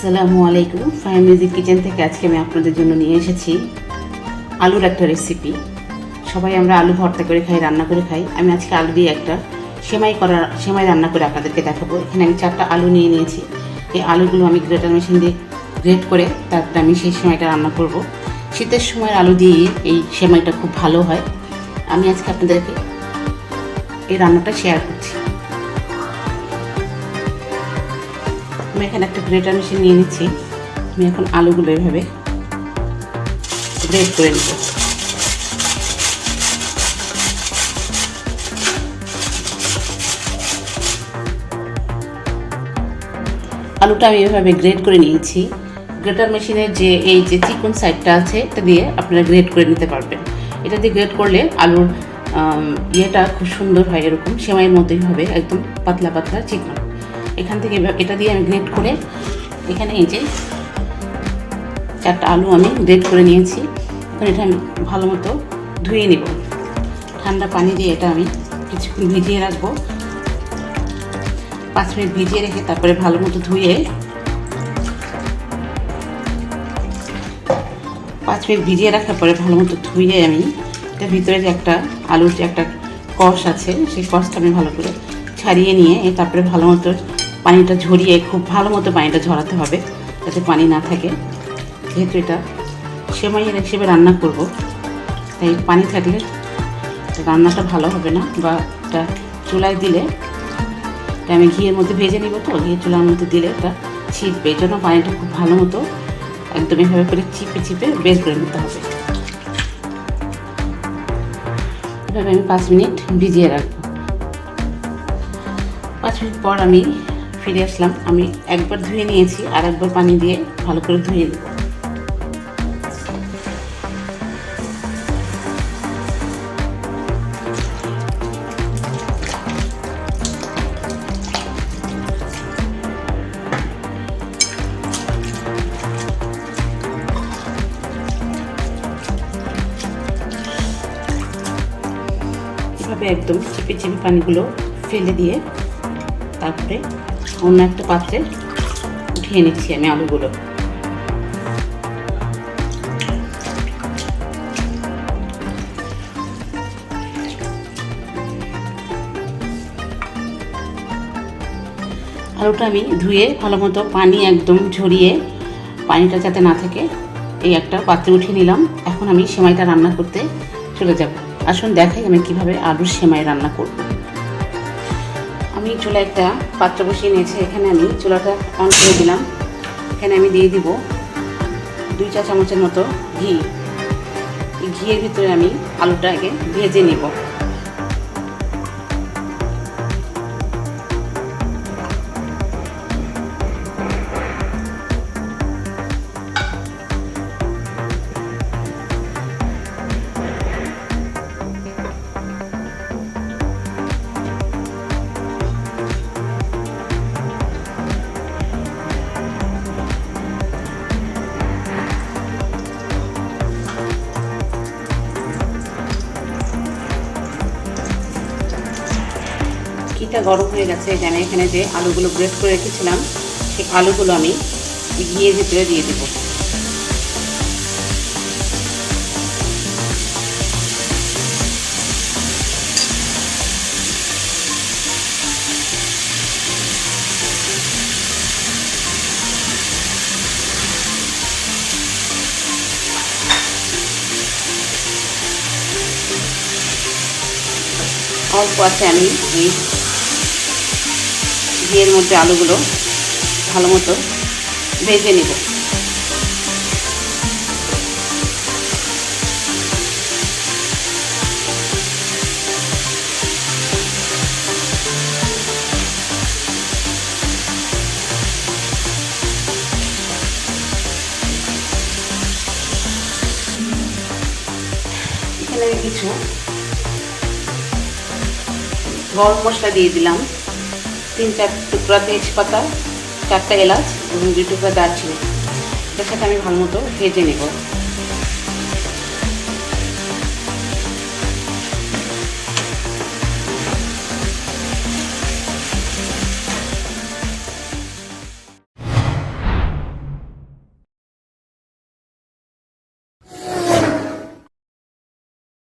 আসসালামু আলাইকুম। Fahim music kitchen থেকে আজকে আমি আপনাদের জন্য নিয়ে এসেছি আলুর একটা রেসিপি। সবাই আমরা আলু ভর্তা করে খাই, রান্না করে খাই। আমি আজকে আলু দিয়ে একটা সেমাই রান্না করে আপনাদেরকে দেখাবো। এখানে আমি 4টা আলু নিয়ে নিয়েছি। এই আলুগুলো আমি গ্রেটার মেশিন দিয়ে গ্রেট করে তারপরে আমি সেই সেমাইটা রান্না করব। শীতের সময় আলু দিয়ে এই সেমাইটা খুব ভালো হয়। আমি আজকে আপনাদেরকে এই রান্নাটা শেয়ার করছি। আমি এখানে একটা গ্রেটার মেশিন নিয়ে নিচ্ছি। আমি এখন আলুগুলো এভাবে গ্রেট করে নেব। আলুটা আমি এভাবে গ্রেট করে নিয়েছি। গ্রেটার মেশিনের এই যে চিকন সাইডটা আছে এটা দিয়ে আপনারা গ্রেট করে নিতে পারবেন। এটা দিয়ে গ্রেট করলে আলুর ইয়েটা খুব সুন্দর হয়, এরকম সেমাইয়ের মতোই হবে, একদম পাতলা পাতলা চিকন। এখান থেকে এটা দিয়ে আমি গ্রেট করে এখানে এই যে 4টা আলু আমি গ্রেট করে নিয়েছি। এখন এটা আমি ভালো মতো ধুয়ে নিব। ঠান্ডা পানি দিয়ে এটা আমি কিছুক্ষণ ভিজিয়ে রাখবো। 5 মিনিট ভিজিয়ে রেখে তারপরে ভালো মতো ধুয়ে 5 মিনিট ভিজিয়ে রাখার পরে ভালো মতো ধুয়ে আমি এটার ভিতরে যে একটা আলুর যে একটা কষ আছে সেই কষটা আমি ভালো করে ছাড়িয়ে নিয়ে তারপরে ভালো মতো পানিটা ঝরিয়ে খুব ভালো মতো পানিটা ঝরাতে হবে যাতে পানি না থাকে। যেহেতু এটা সেমাইয়ের হিসেবে রান্না করব, তাই পানি থাকলে রান্নাটা ভালো হবে না, বা এটা চুলায় দিলে এটা আমি ঘিয়ের মধ্যে ভেজে নিব, তো ঘিয়ে চুলার মধ্যে দিলে এটা ছিটবে। এই জন্য পানিটা খুব ভালো মতো একদম এভাবে করে চিপে চিপে বের করে নিতে হবে। এভাবে আমি 5 মিনিট ভিজিয়ে রাখবো। 5 মিনিট পর আমি ফিরে আসলাম। আমি একবার ধুয়ে নিয়েছি, আর একবার পানি দিয়ে ভালো করে ধুয়ে নেব। এভাবে একদম চিপে চিপে পানিগুলো ফেলে দিয়ে তারপরে অন্য একটা পাত্রে উঠিয়ে নিচ্ছি আমি আলুগুলো। আলুটা আমি ধুয়ে ভালো মতো পানি একদম ঝরিয়ে পানিটা যাতে না থাকে এই একটা পাত্রে উঠিয়ে নিলাম। এখন আমি সেমাইটা রান্না করতে চলে যাব। আসুন দেখাই আমি কিভাবে আলুর সেমাই রান্না করব। আমি চুলায় একটা পাত্র বসিয়ে নিয়েছি। এখানে আমি চুলাটা অন করে দিলাম। এখানে আমি দিয়ে দিব 2 চা চামচের মতো ঘি। এই ঘিয়ের ভিতরে আমি আলুটা আগে ভেজে নেব। ঘিটা গরম হয়ে গেছে। আমি এখানে যে আলুগুলো গ্রেট করে রেখেছিলাম সেই আলুগুলো আমি ঘিয়ের ভিতরে দিয়ে দেব। অল্প আছে আমি এই ঘিয়ের মধ্যে আলুগুলো ভালো মতো ভেজে নেব। এখানে আমি কিছু গরম মশলা দিয়ে দিলাম, 3-4 টুকরা তেজপাতা, 4টা এলাচ এবং 2 টুকরা দারচিনি। এটার সাথে আমি ভালো মতো ভেজে নেব।